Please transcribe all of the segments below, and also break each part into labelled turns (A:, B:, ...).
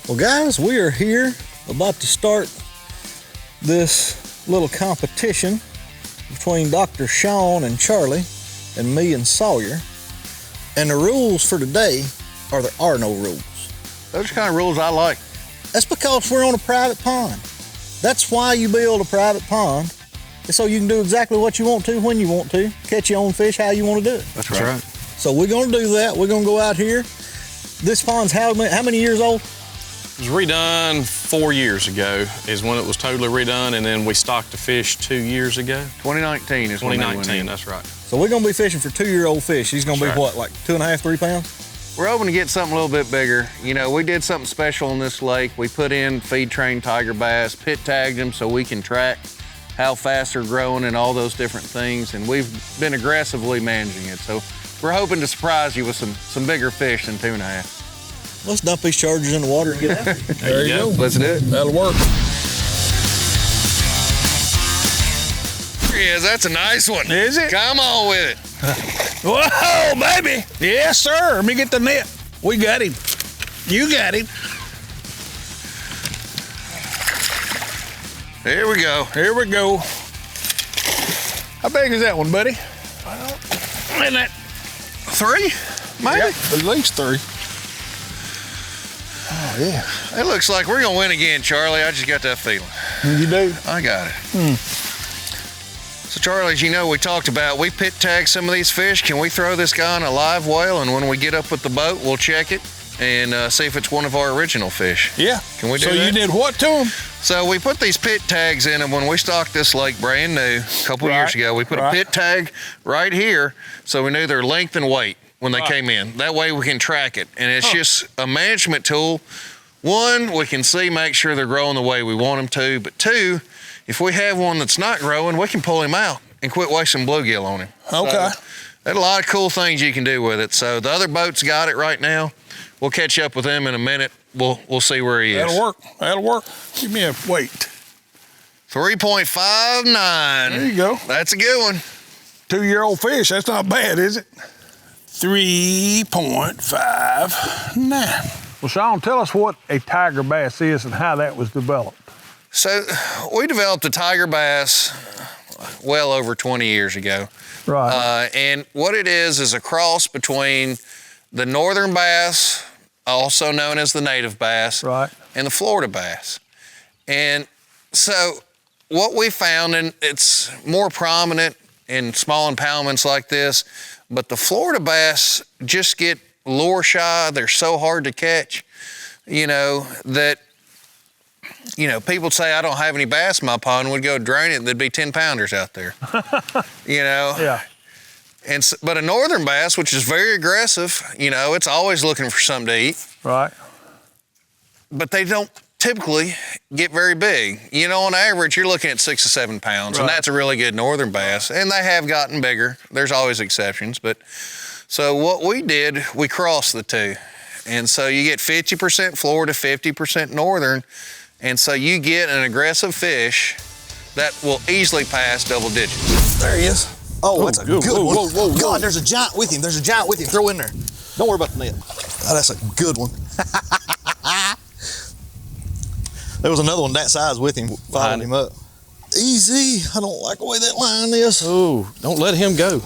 A: Well, guys, we are here about to start this little competition between Dr. Sean and Charlie and me and Sawyer. And the rules for today are there are no rules.
B: Those are the kind of rules I like.
A: That's because we're on a private pond. That's why you build a private pond, so you can do exactly what you want to, when you want to, catch your own fish how you want to do it.
B: That's right.
A: So we're going to do that. We're going to go out here. This pond's how many years old?
C: It was redone 4 years ago is when it was totally redone, and then we stocked the fish 2 years ago.
B: 2019 is when they went in.
C: That's right.
A: So we're going to be fishing for 2-year-old fish. He's going to be
C: That's right.
A: what, like 2.5, 3 pounds?
B: We're hoping to get something a little bit bigger. You know, we did something special in this lake. We put in feed trained tiger bass, pit tagged them so we can track how fast they're growing and all those different things. And we've been aggressively managing it. So we're hoping to surprise you with some bigger fish than 2.5.
A: Let's dump these chargers in the water and get out.
C: There you go.
B: Let's do it.
A: That'll work.
B: Here he is. That's a nice one.
D: Is it?
B: Come on with it.
D: Whoa, baby. Yes, sir. Let me get the net. We got him. You got him.
B: Here we go.
D: Here we go. How big is that one, buddy? Isn't that
B: 3? Maybe.
D: Yep, at least 3. Oh, yeah.
B: It looks like we're going to win again, Charlie. I just got that feeling.
D: You do?
B: I got it. So, Charlie, as you know, we talked about, we pit tag some of these fish. Can we throw this guy on a live whale, and when we get up with the boat, we'll check it and see if it's one of our original fish?
D: Yeah.
B: Can we do
D: that?
B: that?
D: You did what to him?
B: So we put these pit tags in them when we stocked this lake brand new a couple years ago. We put a pit tag right here so we knew their length and weight when they came in. That way we can track it. And it's just a management tool. 1, we can see, make sure they're growing the way we want them to. But 2, if we have one that's not growing, we can pull him out and quit wasting bluegill on him.
D: Okay.
B: So, there's a lot of cool things you can do with it. So the other boat's got it right now. We'll catch up with him in a minute. We'll see where he is.
D: That'll work. That'll work. Give me a weight.
B: 3.59.
D: There you go.
B: That's a good one.
D: 2-year-old fish. That's not bad, is it? 3.59. Well, Sean, tell us what a tiger bass is and how that was developed.
B: So we developed a tiger bass well over 20 years ago.
D: Right.
B: And what it is a cross between the northern bass, also known as the native bass,
D: Right.
B: and the Florida bass. And so what we found, and it's more prominent in small impoundments like this, but the Florida bass just get lure shy. They're so hard to catch, that, people say, I don't have any bass in my pond. We'd go drain it, and there'd be 10-pounders out there,
D: Yeah.
B: But a northern bass, which is very aggressive, it's always looking for something to eat.
D: Right.
B: But they don't typically get very big. On average, you're looking at 6 to 7 pounds, and that's a really good northern bass. And they have gotten bigger. There's always exceptions. But so what we did, we crossed the two. And so you get 50% Florida, 50% northern. And so you get an aggressive fish that will easily pass double digits.
A: There he is. Oh, that's a good one.
D: Whoa.
A: God, there's a giant with him. There's a giant with him. Throw in there. Don't worry about the net. Oh, that's a good one. There was another one that size with him, following him up. Easy. I don't like the way that line is.
C: Ooh, don't let him go.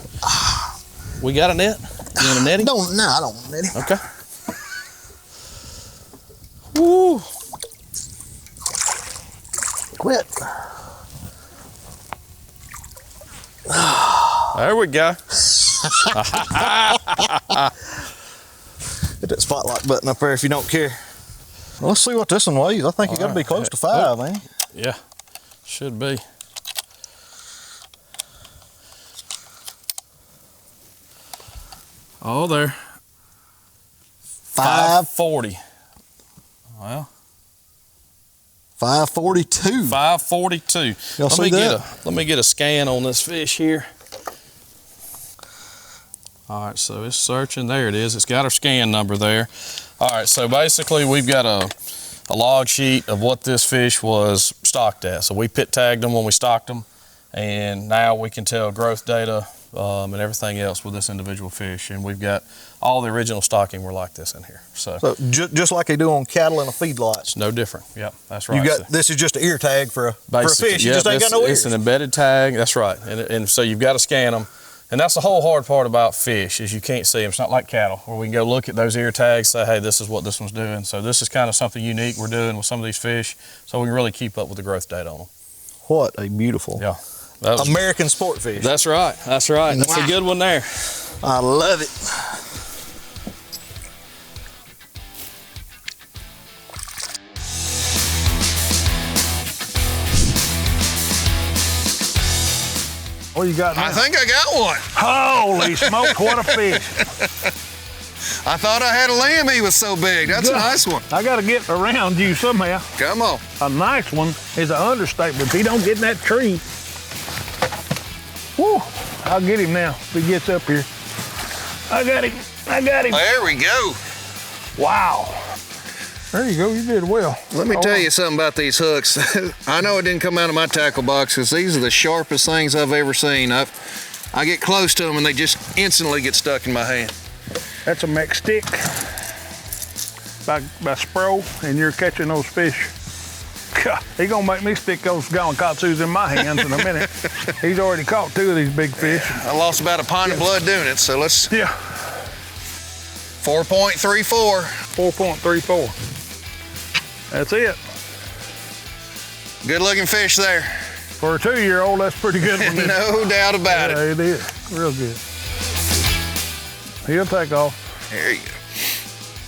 C: We got a net? You want to net him?
A: No, I don't want to net him.
C: Okay. Woo.
A: Quit.
C: There we go.
A: Hit that spotlight button up there if you don't care. Well, let's see what this one weighs. I think you got to be close to 5, man.
C: Yeah, should be. Oh, there. 540. Well,
A: 542.
C: 542.
A: Y'all see that?
C: Let me get a scan on this fish here. All right, so it's searching. There it is. It's got our scan number there. All right, so basically we've got a log sheet of what this fish was stocked at. So we pit tagged them when we stocked them, and now we can tell growth data and everything else with this individual fish. And we've got all the original stocking were like this in here. So
A: just like they do on cattle in a feedlot.
C: It's no different. Yep, that's right.
A: You got this is just an ear tag for a fish. You just ain't got no ears.
C: It's an embedded tag. That's right. And so you've got to scan them. And that's the whole hard part about fish is you can't see them. It's not like cattle where we can go look at those ear tags, say, hey, this is what this one's doing. So this is kind of something unique we're doing with some of these fish, so we can really keep up with the growth date on them.
A: What a beautiful American Sportfish.
C: That's right. That's right. That's a good one there.
A: I love it.
D: What you got now?
B: I think I got one.
D: Holy smoke, what a fish.
B: I thought I had a lamb, he was so big. That's a nice one.
D: I got to get around you somehow.
B: Come on.
D: A nice one is an understatement. If he don't get in that tree, whoo, I'll get him now if he gets up here. I got him. I got him.
B: There we go.
D: Wow. There you go, you did well.
B: Let me tell you something about these hooks. I know it didn't come out of my tackle box because these are the sharpest things I've ever seen. I get close to them and they just instantly get stuck in my hand.
D: That's a mech stick by Spro, and you're catching those fish. God, he gonna make me stick those gallon katsus in my hands in a minute. He's already caught 2 of these big fish.
B: I lost about a pint of blood doing it, so let's...
D: Yeah.
B: 4.34.
D: 4.34. That's it.
B: Good looking fish there.
D: For a 2-year-old, that's pretty good one.
B: No doubt about it.
D: Yeah, it is. Real good. He'll take off.
B: There you go.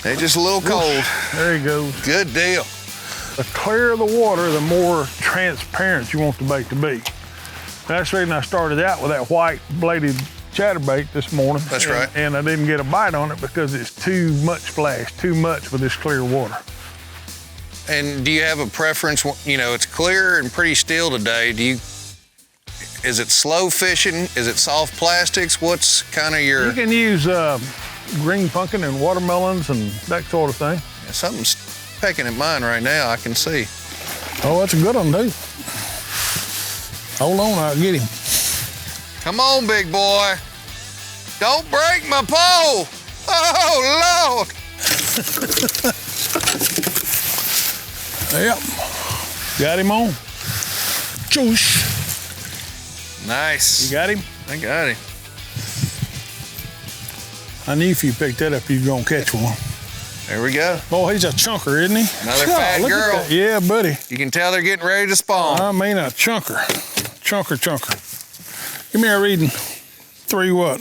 B: They're just a little cold.
D: There he goes.
B: Good deal.
D: The clearer the water, the more transparent you want the bait to be. That's the reason I started out with that white bladed chatterbait this morning.
B: That's right.
D: And I didn't get a bite on it because it's too much flash, too much with this clear water.
B: And do you have a preference? You know, it's clear and pretty still today. Is it slow fishing? Is it soft plastics? What's kind of your...
D: You can use green pumpkin and watermelons and that sort of thing.
B: Yeah, something's pecking at mine right now, I can see.
D: Oh, that's a good one, dude. Hold on, I'll get him.
B: Come on, big boy. Don't break my pole. Oh, Lord.
D: Yep. Got him on. Choosh.
B: Nice.
D: You got him?
B: I got him.
D: I knew if you picked that up, you're going to catch one.
B: There we go.
D: Boy, he's a chunker, isn't he?
B: Another fat
D: look
B: girl.
D: At that. Yeah, buddy.
B: You can tell they're getting ready to spawn.
D: I mean a chunker. Chunker. Give me a reading. 3 what?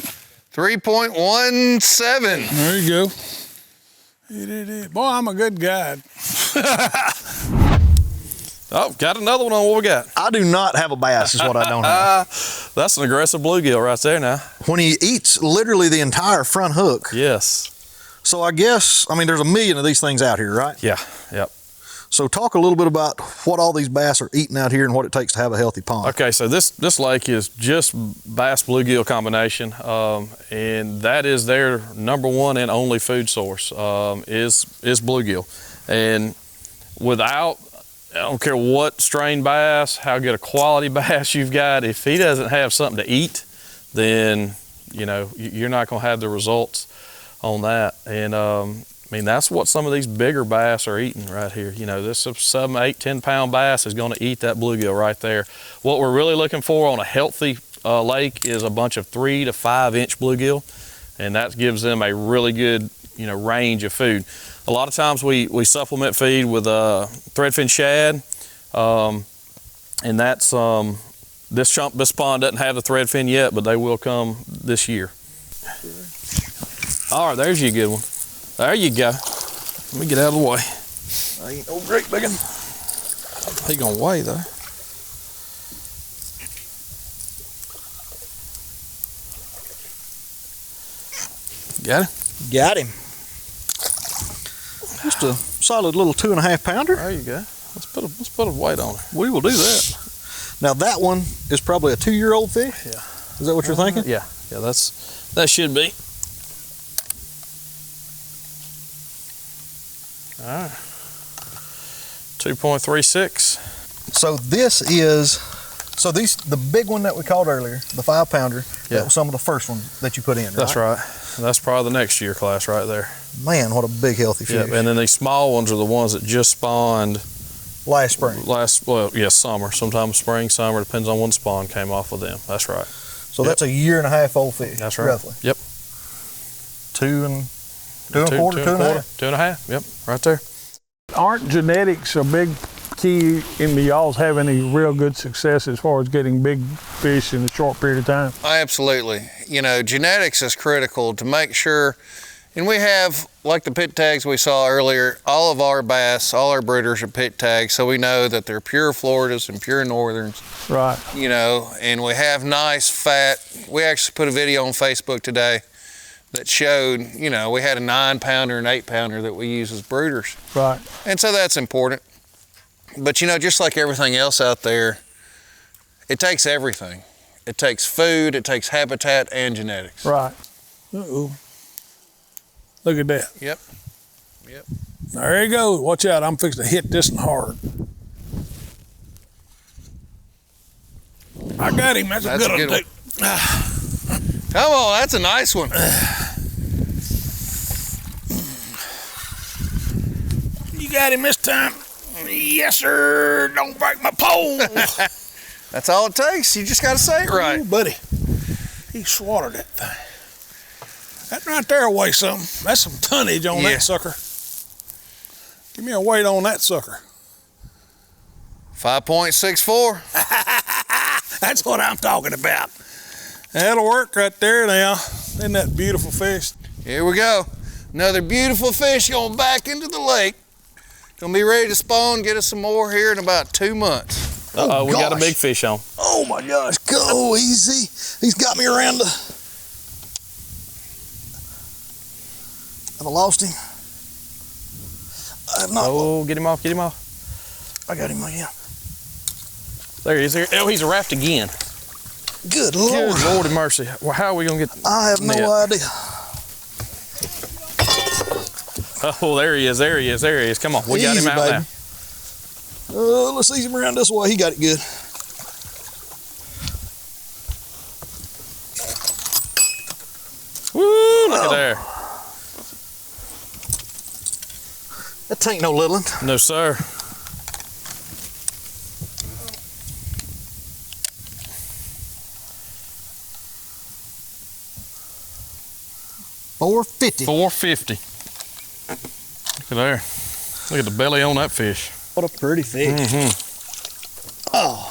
B: 3.17.
D: There you go. Boy, I'm a good guide.
C: Oh, got another one on what we got.
A: I do not have a bass is what I don't have.
C: That's an aggressive bluegill right there now.
A: When he eats literally the entire front hook.
C: Yes.
A: So I guess, I mean, there's a million of these things out here, right?
C: Yeah, yep.
A: So talk a little bit about what all these bass are eating out here and what it takes to have a healthy pond.
C: Okay, so this lake is just bass bluegill combination, and that is their #1 and only food source is bluegill. And without, I don't care what strain bass, how good a quality bass you've got, if he doesn't have something to eat, then you know you're not going to have the results on that. And I mean, that's what some of these bigger bass are eating right here. You know, this 7, 8, 10 pound bass is going to eat that bluegill right there. What we're really looking for on a healthy lake is a bunch of 3 to 5 inch bluegill, and that gives them a really good, you know, range of food. A lot of times we supplement feed with threadfin shad, and that's this pond doesn't have the threadfin yet, but they will come this year. All right, there's you a good one. There you go. Let me get out of the way.
A: I ain't no great big one.
C: He gonna weigh though. Got him?
A: Got him. Just a solid little 2.5 pounder.
C: There you go. Let's put a weight on it.
A: We will do that. Now that one is probably a 2-year-old fish.
C: Yeah.
A: Is that what you're thinking?
C: Yeah. That should be. All right. 2.36.
A: So this is So the big one that we caught earlier, the 5-pounder, that was some of the first ones that you put in, right?
C: That's right. That's probably the next year class right there.
A: Man, what a big, healthy fish.
C: Yep. And then these small ones are the ones that just spawned
A: last spring.
C: Summer. Sometimes spring, summer, depends on when the spawn came off of them. That's right.
A: So that's a 1.5-year old fish.
C: That's right.
A: Roughly.
C: Yep.
A: Two and a quarter.
C: 2.5. Yep, right there.
D: Aren't genetics a big key in y'all's having any real good success as far as getting big fish in a short period of time?
B: Absolutely. You know, genetics is critical to make sure, and we have, like the pit tags we saw earlier, all of our bass, all our breeders are pit tags, so we know that they're pure Floridas and pure Northerns.
D: Right.
B: You know, and we have nice fat. We actually put a video on Facebook today that showed, you know, we had a 9-pounder and 8-pounder that we use as breeders.
D: Right.
B: And so that's important. But you know, just like everything else out there, it takes everything. It takes food, it takes habitat, and genetics.
D: Right. Uh-oh. Look at that.
B: Yep. Yep.
D: There you go. Watch out. I'm fixing to hit this one hard. I got him. That's a good one.
B: Come on, that's a nice one.
D: You got him this time. Yes, sir. Don't break my pole.
B: That's all it takes. You just got to say it right.
D: Ooh, buddy. He swatted that thing. That right there weighs something. That's some tonnage on that sucker. Give me a weight on that sucker.
B: 5.64.
D: That's what I'm talking about. That'll work right there now. Isn't that beautiful fish?
B: Here we go. Another beautiful fish going back into the lake. Gonna be ready to spawn, get us some more here in about 2 months.
C: Uh-oh, we got a big fish on.
A: Oh my gosh, go easy. He's got me around the... Have I lost him? I have not.
C: Oh, get him off, get him off.
A: I got him again.
C: There he is. Oh, he's a raft again.
A: Good Lord.
C: Good Lord of mercy. Well, how are we gonna get...
A: I have no idea.
C: Oh, there he is, there he is, there he is. Come on, we got him out now.
A: Let's ease him around this way. He got it good.
C: Woo, look at there.
A: That ain't no little one.
C: No, sir.
A: $4.50.
C: $4.50. Look at there. Look at the belly on that fish.
A: What a pretty fish.
C: Mm-hmm.
A: Oh.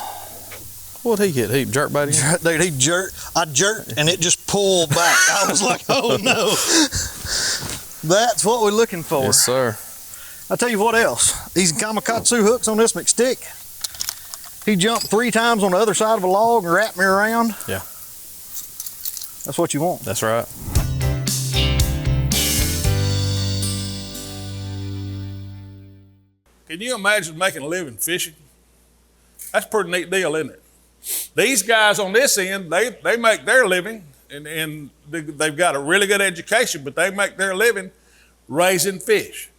C: What'd he get? He jerked bait in?
A: Dude, he jerked. I jerked and it just pulled back. I was like, oh no. That's what we're looking for.
C: Yes, sir.
A: I'll tell you what else. These kamikatsu hooks on this McStick. He jumped 3 times on the other side of a log and wrapped me around.
C: Yeah.
A: That's what you want.
C: That's right.
D: Can you imagine making a living fishing? That's a pretty neat deal, isn't it? These guys on this end, they make their living, and they've got a really good education, but they make their living raising fish.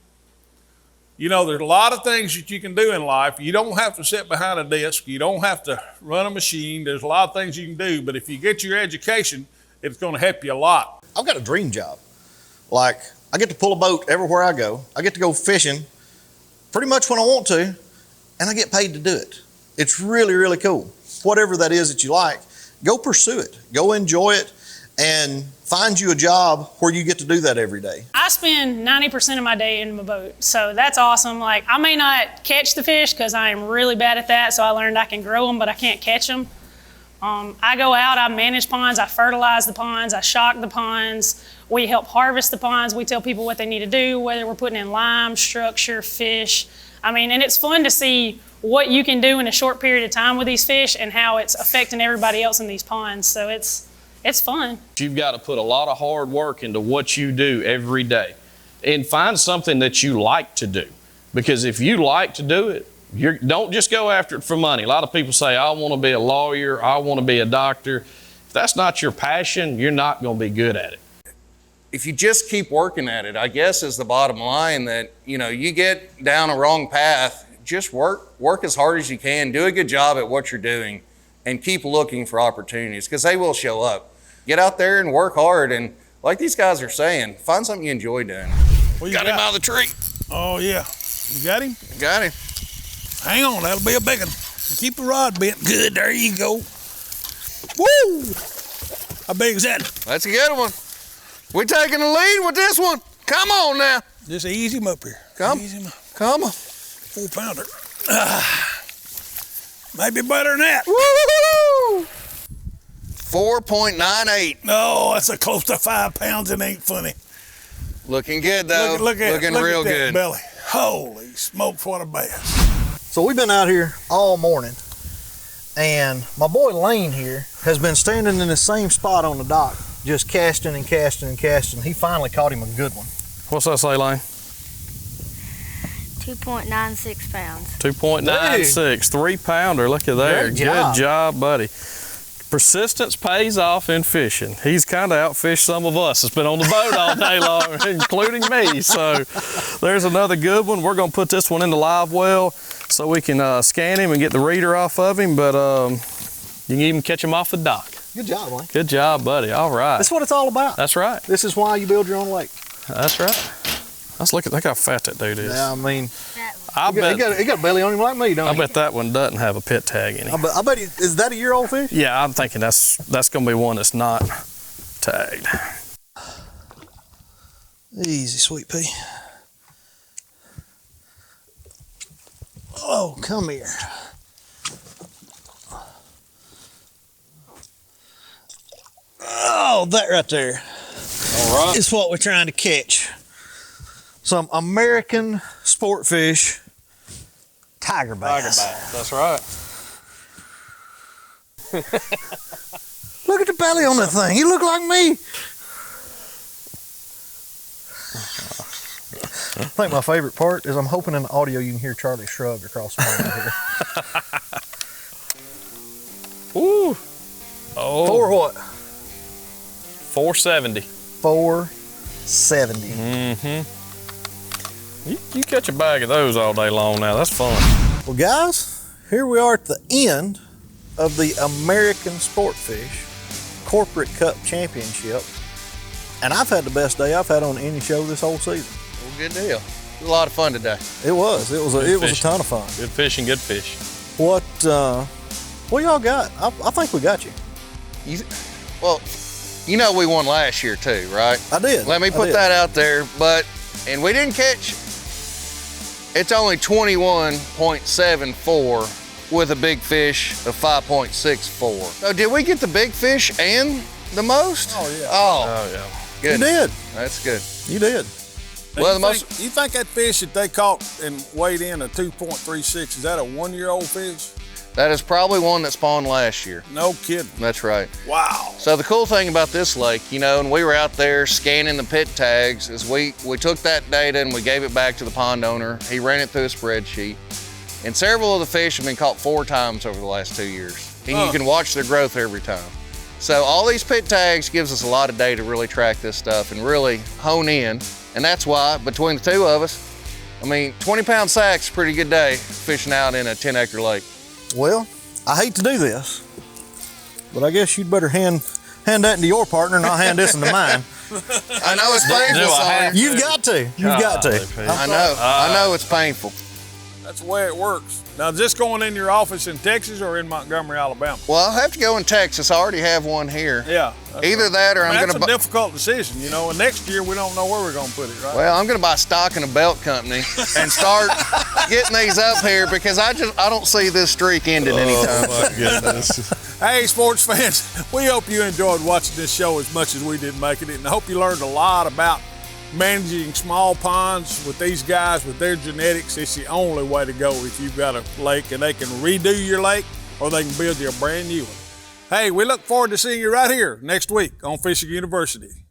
D: You know, there's a lot of things that you can do in life. You don't have to sit behind a desk. You don't have to run a machine. There's a lot of things you can do, but if you get your education, it's going to help you a lot.
A: I've got a dream job. Like, I get to pull a boat everywhere I go. I get to go fishing pretty much when I want to, and I get paid to do it. It's really, really cool. Whatever that is that you like, go pursue it. Go enjoy it and find you a job where you get to do that every day.
E: I spend 90% of my day in my boat, so that's awesome. Like, I may not catch the fish because I am really bad at that, so I learned I can grow them, but I can't catch them. I go out, I manage ponds, I fertilize the ponds, I shock the ponds, we help harvest the ponds, we tell people what they need to do, whether we're putting in lime, structure, fish. I mean, and it's fun to see what you can do in a short period of time with these fish and how it's affecting everybody else in these ponds, so it's fun. You've
C: got to put a lot of hard work into what you do every day and find something that you like to do, because if you like to do it, don't just go after it for money. A lot of people say, I want to be a lawyer, I want to be a doctor. If that's not your passion, you're not going to be good at it.
B: If you just keep working at it, I guess is the bottom line, that, you know, you get down a wrong path, just work as hard as you can, do a good job at what you're doing,
F: and keep looking for opportunities because they will show up. Get out there and work hard, and like these guys are saying, find something you enjoy doing.
B: Got him out of the tree.
D: Oh, yeah. You got him?
B: Got him.
D: Hang on, that'll be a big one. Keep the rod bent. Good, there you go. Woo! How big is that?
B: That's a good one. We taking the lead with this one. Come on now.
D: Just ease him up here.
B: Come.
D: Ease him up.
B: Come on.
D: 4-pounder. Maybe better than that.
B: Woo! 4.98.
D: No, that's a close to 5 pounds. It ain't funny.
B: Looking good though.
D: Looking
B: real
D: at that
B: good.
D: belly. Holy smokes, what a bass.
A: So we've been out here all morning, and my boy Lane here has been standing in the same spot on the dock, just casting and casting and casting. He finally caught him a good one.
C: What's that say, Lane?
G: 2.96 pounds.
C: 2.96, 3-pounder. Look at there.
A: Good job,
C: buddy. Persistence pays off in fishing. He's kind of outfished some of us that's been on the boat all day long, including me. So there's another good one. We're going to put this one in the live well so we can scan him and get the reader off of him, but you can even catch him off the dock.
A: Good job, Lane.
C: Good job, buddy. All right.
A: That's what it's all about.
C: That's right.
A: This is why you build your own lake.
C: That's right. Let's look at how fat that dude is.
A: Yeah, I mean,
C: I bet
A: he got a belly on him like me, don't he?
C: I bet that one doesn't have a pit tag in him.
A: I bet is that a year-old fish?
C: Yeah, I'm thinking that's going to be one that's not tagged.
A: Easy, sweet pea. Oh, come here. Oh, that right there.
C: All right.
A: Is what we're trying to catch. Some American Sportfish tiger bass.
C: That's right.
A: Look at the belly on that thing. You look like me. I think my favorite part is I'm hoping in the audio you can hear Charlie shrug across the pond here.
C: Ooh. Oh.
A: For what?
C: 470.
A: 470.
C: Mm-hmm. You catch a bag of those all day long now. That's fun.
A: Well, guys, here we are at the end of the American Sportfish Corporate Cup Championship. And I've had the best day I've had on any show this whole season.
B: Well, good deal. It was a lot of fun today.
A: It was a ton of fun.
C: Good fishing, good fish.
A: What y'all got? I think we got you.
B: Well, you know we won last year too, right?
A: I did.
B: Let me put that out there, and we didn't catch. It's only 21.74 with a big fish of 5.64. So did we get the big fish and the most?
D: Oh, yeah.
B: Oh
C: yeah.
B: Good.
A: You did.
B: That's good.
A: You did.
B: Well,
D: You think that fish that they caught and weighed in a 2.36, is that a 1-year-old fish?
B: That is probably one that spawned last year.
D: No kidding.
B: That's right.
D: Wow.
B: So the cool thing about this lake, and we were out there scanning the pit tags, is we took that data and we gave it back to the pond owner. He ran it through a spreadsheet. And several of the fish have been caught 4 times over the last 2 years. And you can watch their growth every time. So all these pit tags gives us a lot of data to really track this stuff and really hone in. And that's why, between the two of us, 20-pound sack's a pretty good day fishing out in a 10-acre lake.
A: Well, I hate to do this, but I guess you'd better hand that to your partner and I'll hand this into mine.
B: I know it's painful, son.
A: You've got to. You've got to.
B: I know it's painful.
D: That's the way it works. Now, is this going in your office in Texas or in Montgomery, Alabama?
B: Well, I'll have to go in Texas. I already have one here.
D: Yeah.
B: Either that or I'm going to
D: That's a difficult decision, and next year we don't know where we're going to put it, right?
B: Well, I'm going to buy stock in a belt company and start getting these up here because I don't see this streak ending anytime.
C: Oh, my goodness.
D: Hey, sports fans, we hope you enjoyed watching this show as much as we did making it, and I hope you learned a lot about managing small ponds with these guys, with their genetics. It's the only way to go if you've got a lake, and they can redo your lake or they can build you a brand new one. Hey, we look forward to seeing you right here next week on Fishing University.